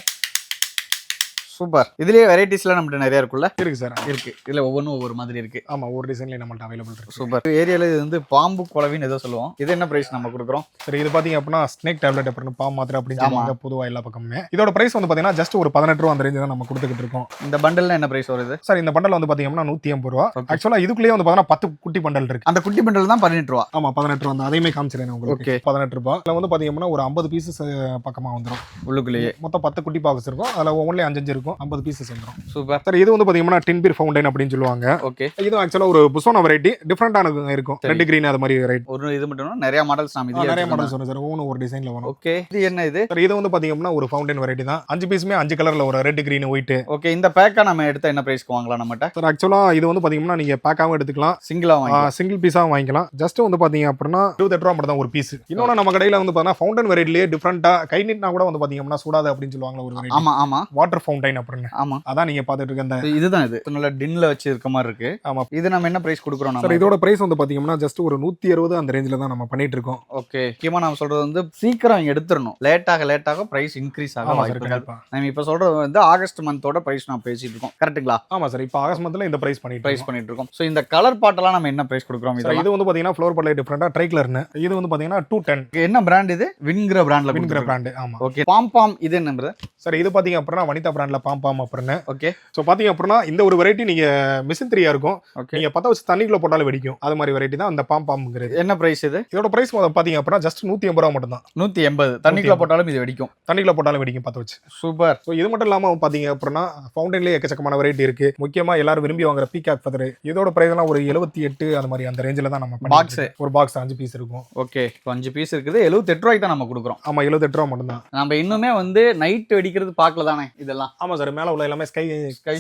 சூப்பர். இதுலயே வெரைட்டிஸ்லாம் நம்மகிட்ட நிறைய இருக்குல்ல? இருக்கு சார். இருக்கு. இதுல ஒவ்வொன்றும் ஒவ்வொரு மாதிரி இருக்கு. ஆமா, ஒரு டிசைன்ல நம்மள்ட்ட அவைலபிள் இருக்கு. சூப்பர். ஏரியால இது வந்து பாம்பு குளவின்னு ஏதோ சொல்லுவோம். இது என்ன பிரைஸ் நம்ம கொடுக்குறோம்? சரி, இது பாத்தீங்க அப்படின்னா ஸ்னேக் டேப்லெட் அப்புறம் பாம் மாத்திரை அப்படின்னு சொல்லுவாங்க பொதுவா எல்லா பக்கமுமே. இதோட பிரைஸ் வந்து பாத்தீங்கன்னா ஜஸ்ட் ஒரு 18 ரூபா அந்த ரேஞ்ச் தான் நம்ம கொடுத்துக்கிட்டு இருக்கோம். இந்த பண்டல்ல என்ன பிரைஸ் வருது சார்? இந்த பண்டல் வந்து பாத்தீங்கன்னா 180 ரூபா. ஆக்சுவலா இதுக்குள்ளேயே வந்து பாத்தீங்கன்னா 10 குட்டி பண்டல் இருக்கு. அந்த குட்டி பண்டல் தான் 18 ரூபா. ஆமா, 18 ரூபா. அதையுமே காமிச்சிரேன் உங்களுக்கு. 18 ரூபா. இதுல வந்து பாத்தீங்கன்னா ஒரு 50 பீசஸ் பக்கமா வந்துரும் உள்ளுக்குள்ளேயே. மொத்தம் 10 குட்டி பாக்ஸ் இருக்கும். அதுல ஒவ்வொன்றிலே 5 இருக்கும். 50 பீசஸ் வந்துரும். சூப்பர். சார், இது வந்து பாத்தீங்கன்னா டின் பீர் ஃபவுண்டைன் அப்படின்னு சொல்லுவாங்க. ஓகே. இது ஆக்சுவலா ஒரு புசோனா வெரைட்டி, டிஃபரெண்டான இருக்கும். ரெட் கிரீன் அது மாதிரி வெரைட்டி. ஒரு இது மட்டும் நிறைய மாடல்ஸ் நாம இதுல நிறைய மாடல்ஸ் வரும் சார். ஒரு டிசைன்ல வரும். ஓகே. இது என்ன இது? சார், இது வந்து பாத்தீங்கன்னா ஒரு ஃபவுண்டைன் வெரைட்டி தான். 5 பீஸுமே 5 கலர்ல வரும். Red green white. ஓகே. இந்த பேக்கா நம்ம எடுத்தா என்ன பிரைஸ்க்கு வாங்கலாம் நம்மட்ட? சார், ஆக்சுவலா இது வந்து பாத்தீங்கன்னா நீங்க பேக்காவும் எடுத்துக்கலாம், சிங்கிளா வாங்கலாம். சிங்கிள் பீஸாவும் வாங்கிக்கலாம். ஜஸ்ட் வந்து பாத்தீங்க அப்படின்னா 28 ரூபா மட்டும் தான் ஒரு பீஸ். இன்னொன்னு நம்ம கடையில வந்து பாத்தீங்கன்னா ஃபவுண்டைன் வெரைட்டிலேயே டிஃபரெண்டா கை நீட்டினா கூட வந்து பாத்தீங்கன்னா சூடாது அப்படின்னு சொல்லுவாங்க ஒரு வெரைட்டி. ஆமா ஆமா. வாட்டர் ஃபவுண்டைன் அப்படின்னு. ஆமா, அதான் நீங்க பாத்துட்டு இருக்க அந்த இதுதான். இது நல்ல டின்ல வச்சு இருக்க மாதிரி இருக்கு. ஆமா. இது நம்ம என்ன பிரைஸ் கொடுக்குறோம்? சார், இதோட பிரைஸ் வந்து பாத்தீங்கன்னா ஜஸ்ட் ஒரு 160 அந்த ரேஞ்சில தான் நம்ம பண்ணிட்டு இருக்கோம். ஓகே. முக்கியமா நம்ம சொல்றது வந்து சீக்கிரம் எடுத்துறணும். லேட்டாக பிரைஸ் இன்க்ரீஸ் ஆக வாய்ப்பு இருக்கு. நம்ம இப்ப சொல்றது வந்து ஆகஸ்ட் மந்தோட பிரைஸ் நான் பேசிட்டு இருக்கோம். கரெக்ட்டுங்களா? ஆமா சார். இப்ப ஆகஸ்ட் மந்த்ல இந்த பிரைஸ் பண்ணிட்டு இருக்கோம். சோ இந்த கலர் பாட்டெல்லாம் நம்ம என்ன பிரைஸ் கொடுக்குறோம்? இது வந்து பாத்தீங்கன்னா ஃப்ளோர் பாட்ல டிஃபரெண்டா ட்ரை கலர்னு. இது வந்து பாத்தீங்கன்னா 210. என்ன பிராண்ட் இது? வின்கிற பிராண்ட்ல. வின்கிற பிராண்ட். ஆமா. ஓகே. பாம் இது என்ன பிராண்ட்? சார், இது பாத்தீங்க அப்படின்னா வனிதா பிராண்ட்ல பாம் அப்படின்னு. ஓகே. சோ பாத்தீங்க அப்படின்னா இந்த ஒரு வெரைட்டி நீங்க மிஷின் 3 இருக்கும். நீங்க பத்த வச்சு தண்ணிக்குள்ள போட்டாலும் வெடிக்கும். அது மாதிரி வெரைட்டி தான் அந்த பாம்ங்கிறது. என்ன பிரைஸ் இது? இதோட பிரைஸ் பாத்தீங்க அப்படின்னா ஜஸ்ட் 180 ரூபா மட்டும் தான். 180. தண்ணிக்குள்ள போட்டாலும் இது வெடிக்கும். தண்ணிக்குள்ள போட்டாலும் வெடிக்கும் பத்த வச்சு. சூப்பர். சோ இது மட்டும் இல்லாம பாத்தீங்க அப்படின்னா ஃபவுண்டைன்லயே எக்கச்சக்கமான வெரைட்டி இருக்கு. முக்கியமா எல்லாரும் விரும்பி வாங்குற பீகாக் ஃபெதர். இதோட பிரைஸ் எல்லாம் ஒரு 78 அந்த மாதிரி அந்த ரேஞ்சில தான் நம்ம பாக்ஸ். ஒரு பாக்ஸ் 5 பீஸ் இருக்கும். ஓகே. 5 பீஸ் இருக்குது. 78 ரூபாய்க்கு தான் நம்ம கொடுக்குறோம். ஆமா, 78 ரூபா மட்டும் தான். நம்ம இன்னுமே வந்து நைட் வெடிக்கிறது பார்க்கல தானே இதெல்லாம்? ஆமா சார். மேல உள்ள எல்லாமே ஸ்கை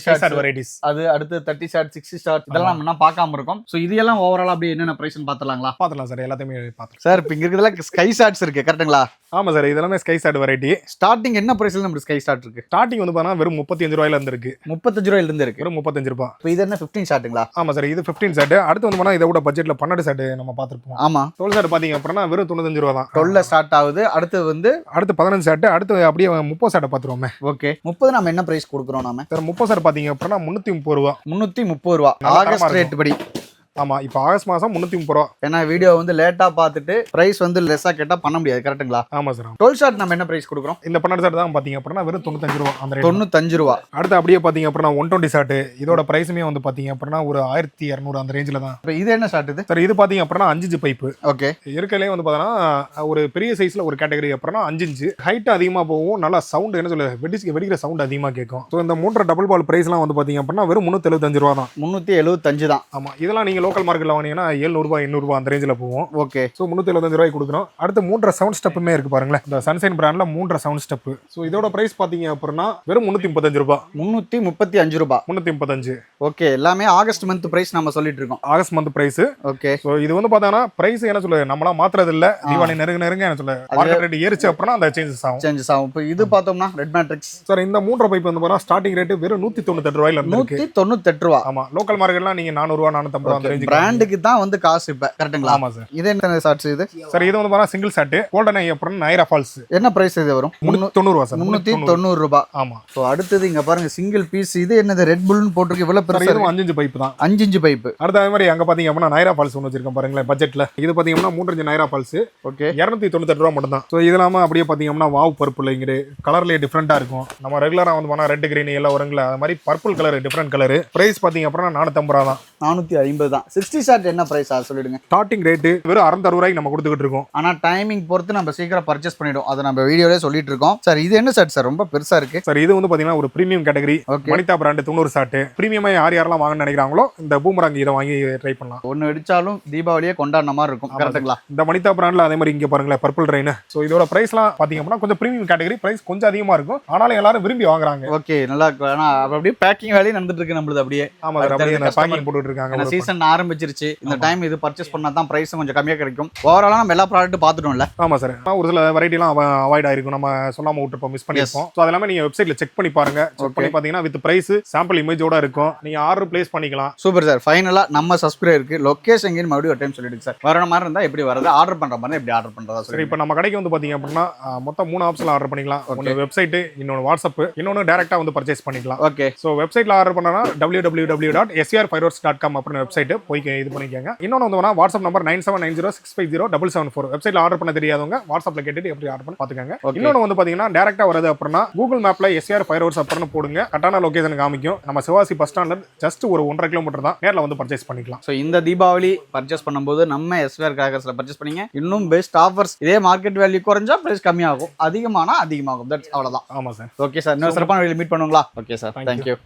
ஷாட் வெரைட்டிஸ். அது அடுத்து 30 ஷாட் 60 ஷாட் இதெல்லாம் நம்ம இன்னும் பார்க்காம இருக்கோம். சோ இது எல்லாம் ஓவரால் அப்படியே என்னென்ன பிரைஸ்னு பார்த்தலாங்களா? பார்த்தலாம் சார். எல்லாத்தையுமே பார்த்தலாம் சார். இப்போ இங்க இருக்கிறதுல ஸ்கை ஷாட்ஸ் இருக்கு. கரெக்ட்டுங்களா? ஆமா சார். இதெல்லாமே ஸ்கை ஷாட் வெரைட்டி. ஸ்டார்டிங் என்ன பிரைஸ்ல நம்ம ஸ்கை ஷாட் இருக்கு? ஸ்டார்டிங் வந்து பாத்தீங்கன்னா வெறும் 35 ரூபாயில இருந்து இருக்கு. 35 ரூபாயில இருந்து இருக்கு. வெறும் 35 ரூபாய். இப்போ இது என்ன 15 ஷாட்டுங்களா? ஆமா சார். இது 15 ஷாட். அடுத்து வந்து இதை விட பட்ஜெட்ல 12 ஷாட் நம்ம பார்த்திருப்போம். ஆமா. 12 ஷாட் பாத்தீங்க அப்படின்னா வெறும் 95 ரூபாய் தான். 12 ஸ்டார்ட் ஆகுது. அடுத்து 15 ஷாட். அடுத்து அப்படியே 30 ஷாட் பாத்துருவோமே. ஓகே. 30 நம்ம என்ன பிரைஸ் கொடுக்குறோம் நாம? சார், 30 ஷாட் பாத்தீங்க அப்படின்னா 330 ரூபாய். 330 ரூபாய் ஆகஸ்ட் ரேட் படி. ஆமா, இப்போ ஆகஸ்ட் மாசம் 330 ரூபா. ஏன்னா வீடியோ வந்து லேட்டா பார்த்துட்டு பிரைஸ் வந்து லெஸ்ஸா கேட்டா பண்ண முடியாது. கரெக்ட்டுங்களா? ஆமா சார். 12 ஷாட் நம்ம என்ன பிரைஸ் கொடுக்குறோம்? இந்த 12 ஷாட் தான் பாத்தீங்க அப்படின்னா வெறும் 95 ரூபா அந்த ரேட். 95 ரூபா. அடுத்து அப்படியே பாத்தீங்க அப்படின்னா 120 ஷாட். இதோட பிரைஸுமே வந்து பாத்தீங்க அப்படின்னா ஒரு 1200 அந்த ரேஞ்சில தான். இப்போ இது என்ன ஷாட் இது? சார், இது பாத்தீங்க அப்படின்னா 5 இன்ச் பைப். ஓகே. இருக்கலே வந்து பாத்தீங்கன்னா ஒரு பெரிய சைஸ்ல ஒரு கேட்டகரி அப்படின்னா 5 இன்ச். ஹைட் அதிகமா போகும். நல்லா சவுண்ட் என்ன சொல்ல வெடிக்கிற சவுண்ட் அதிகமா கேட்கும். ஸோ இந்த 3 டபுள் பால் பிரைஸ் எல்லாம் வந்து பாத்தீங்க அப்படின்னா வெறும் 375 ரூபா தான். 375 தான். ஆமா. இதெல்லாம் நீங்க லோக்கல் மார்க்கெட்ல வாங்கினீங்கன்னா 700 ரூபாய் 800 ரூபாய் அந்த ரேஞ்சில போகும். ஓகே. சோ 375 ரூபாய் கொடுக்குறோம். அடுத்து 3 சவுண்ட் ஸ்டெப்புமே இருக்கு பாருங்களேன். இந்த சன்சைன் பிராண்ட்ல 3 சவுண்ட் ஸ்டெப். சோ இதோட பிரைஸ் பாத்தீங்க அப்படின்னா வெறும் 335 ரூபாய். 335 ரூபாய். 335. ஓகே. எல்லாமே ஆகஸ்ட் மந்த் பிரைஸ் நம்ம சொல்லிட்டு இருக்கோம். August month price. Okay. So இது வந்து பாத்தீங்கன்னா பிரைஸ் என்ன சொல்ல நம்மளா மாத்துறது இல்ல. தீபாவளி நெருங்க என்ன சொல்ல மார்க்கெட் ரேட் ஏறிச்சு அப்படின்னா அந்த சேஞ்சஸ் ஆகும். இப்போ இது பார்த்தோம்னா ரெட் மேட்ரிக்ஸ். சார், இந்த 3 பைப் வந்து பாத்தீங்கன்னா ஸ்டார்டிங் ரேட் வெறும் 198 ரூபாயில இருந்து இருக்கு. 198 ரூபாய். ஆமா. லோக்கல் மார்க்கெட்லாம் நீங்க 400 ரூபாய் 450 ரூபாய் அந்த ரேஞ்சுக்கு பிராண்டுக்கு தான் வந்து காசு இப்ப. கரெக்ட்டுங்களா? ஆமா சார். இது என்ன ஷாட்ஸ் இது? சார், இது வந்து பாத்தீங்கன்னா சிங்கிள் ஷாட் கோல்டன் ஐ அப்புறம் நைரா ஃபால்ஸ். என்ன பிரைஸ் இது வரும்? 390 ரூபாய் சார். 390 ரூபாய். ஆமா. சோ அடுத்து இங்க பாருங்க சிங்கிள் பீஸ். இது என்னது? ரெட் புல்னு போட்டுருக்கு. இவ்வளவு பெருசா. இது 5 இன்ச் பைப் தான். 5 இன்ச் பைப். அடுத்து அதே மாதிரி அங்க பாத்தீங்க அப்படின்னா நைரா ஃபால்ஸ் ஒன்னு வச்சிருக்கேன் பாருங்களேன் பட்ஜெட்ல. இது பாத்தீங்கன்னா 3 இன்ச் நைரா ஃபால்ஸ். ஓகே. 298 ரூபாய் மட்டும் தான். சோ இதெல்லாம் அப்படியே பாத்தீங்கன்னா வாவ் பர்பிள்ங்கிற கலர்லயே டிஃபரெண்டா இருக்கும். நம்ம ரெகுலரா வந்து பாத்தா ரெட் கிரீன் எல்லாம் வருங்களா, அது மாதிரி purple colour different colour. Price பாத்தீங்க அப்படின்னா 450 ரூபாய் தான். 450 தான். 60 ஷாட் என்ன பிரைஸ் சொல்லிடுங்க. ஸ்டார்டிங் ரேட் வெறும் 660 ரூபாய்க்கு நம்ம கொடுத்துக்கிட்டு இருக்கோம். ஆனா டைமிங் பொறுத்து நம்ம சீக்கிரம் பர்ச்சேஸ் பண்ணிடும். அதை நம்ம வீடியோலயே சொல்லிட்டு இருக்கோம். சார், இது என்ன ஷாட் சார்? ரொம்ப பெருசா இருக்கு. சார், இது வந்து பாத்தீங்கன்னா ஒரு பிரீமியம் கேட்டகரி. வனிதா பிராண்ட் 90 ஷாட். பிரீமியமா யாரெல்லாம் வாங்க நினைக்கிறாங்களோ இந்த பூமராங் இதை வாங்கி ட்ரை பண்ணலாம். ஒன்னு வெடிச்சாலும் தீபாவளியே கொண்டாடின மாதிரி இருக்கும். கரெக்ட்டுங்களா? இந்த வனிதா பிராண்ட்ல அதே மாதிரி இங்க பாருங்களேன் பர்பிள் ரெயின். சோ இதோட பிரைஸ்லாம் பாத்தீங்க அப்படின்னா கொஞ்சம் பிரீமியம் கேட்டகரி. பிரைஸ் கொஞ்சம் அதிகமா இருக்கும். ஆனாலும் எல்லாரும் விரும்பி வாங்குறாங்க. ஓகே. நல்லா இருக்கு. ஆனா அப்படியே பேக்கிங் வேலையும் நடந்துட்டு இருக்கு நம்மளுது அப்படியே. ஆமா சார். அப்படியே பேக்கிங் போட்டுட்டு இருக்காங்க. சீசன் ஆரம்பிச்சிருச்சு, இந்த டைம் இது பர்ச்சேஸ் பண்ணா தான் பிரைஸ் கொஞ்சம் கம்மியா கிடைக்கும். ஓவராலா நம்ம எல்லா ப்ராடக்ட் பார்த்துட்டோம்ல. ஆமா சார், ஒரு சில வெரைட்டிலாம் அவாய்ட் ஆயிருக்கும், நம்ம சொல்லாம விட்டுருப்போம், மிஸ் பண்ணிருப்போம். ஸோ அது எல்லாமே நீங்க வெப்சைட்ல செக் பண்ணி பாருங்க. செக் பண்ணி பாத்தீங்கன்னா வித் பிரைஸ் சாம்பிள் இமேஜோட இருக்கும், நீங்க ஆர்டர் பிளேஸ் பண்ணிக்கலாம். Super sir. ஃபைனலா நம்ம சப்ஸ்கிரைபருக்கு லொகேஷன் எங்கன்னு மறுபடியும் ஒரு டைம் சொல்லிடுங்க சார். வர மாதிரி இருந்தா எப்படி வரது, ஆர்டர் பண்ற மாதிரி எப்படி ஆர்டர் பண்றதா சரி. இப்போ நம்ம கடைக்கு வந்து பாத்தீங்க அப்படின்னா மொத்தம் 3 ஆப்ஷன்ல ஆர்டர் பண்ணிக்கலாம். ஒன்று வெப்சைட், இன்னொன்று வாட்ஸ்அப், இன்னொன்று டைரக்டா வந்து பர்ச்சேஸ் பண்ணிக்கலாம். ஓகே. ஸோ வெப்சைட்ல ஆர்டர் பண்ணனா www.svr5roads.com அப்படின்னு வெப்சைட் போய் இது பண்ணிக்கோங்க. இன்னொன்று வந்து வாட்ஸ்அப் நம்பர் 9790650774. வெப்சைட்ல ஆர்டர் பண்ண தெரியாதவங்க வாட்ஸ்அப்ல கேட்டுட்டு எப்படி ஆர்டர் பண்ணி பாத்துக்கோங்க. இன்னொன்று வந்து பாத்தீங்கன்னா டைரக்டா வரது அப்படின்னா கூகுள் மேப்ல SVR5 roads அப்படின்னு போடுங்க, கரெக்டான லொகேஷன் காமிக்கும். நம்ம சிவாசி பஸ் ஸ்டாண்ட்ல ஜஸ்ட் ஒரு 1.5 கிலோமீட்டர் தான், நேரில் வந்து பர்ச்சேஸ் பண்ணிக்கலாம். ஸோ இந்த தீபாவளி பர்ச்சேஸ் பண்ணும்போது நம்ம SVR கிராக்கர்ஸ்ல பர்ச்சேஸ் பண்ணீங்க. இன்னும் பெஸ்ட் ஆஃபர்ஸ், இதே மார்க்கெட் வேல்யூ குறைஞ்சா பிரைஸ் கம்மியாகும், அதிகமானா அதிகமாகும். தட்ஸ் அவ்வளவுதான். ஆமா சார். ஓகே சார், இன்னும் சிறப்பான வீடியோல மீட் பண்ணுங்களா? Okay sir, thank you.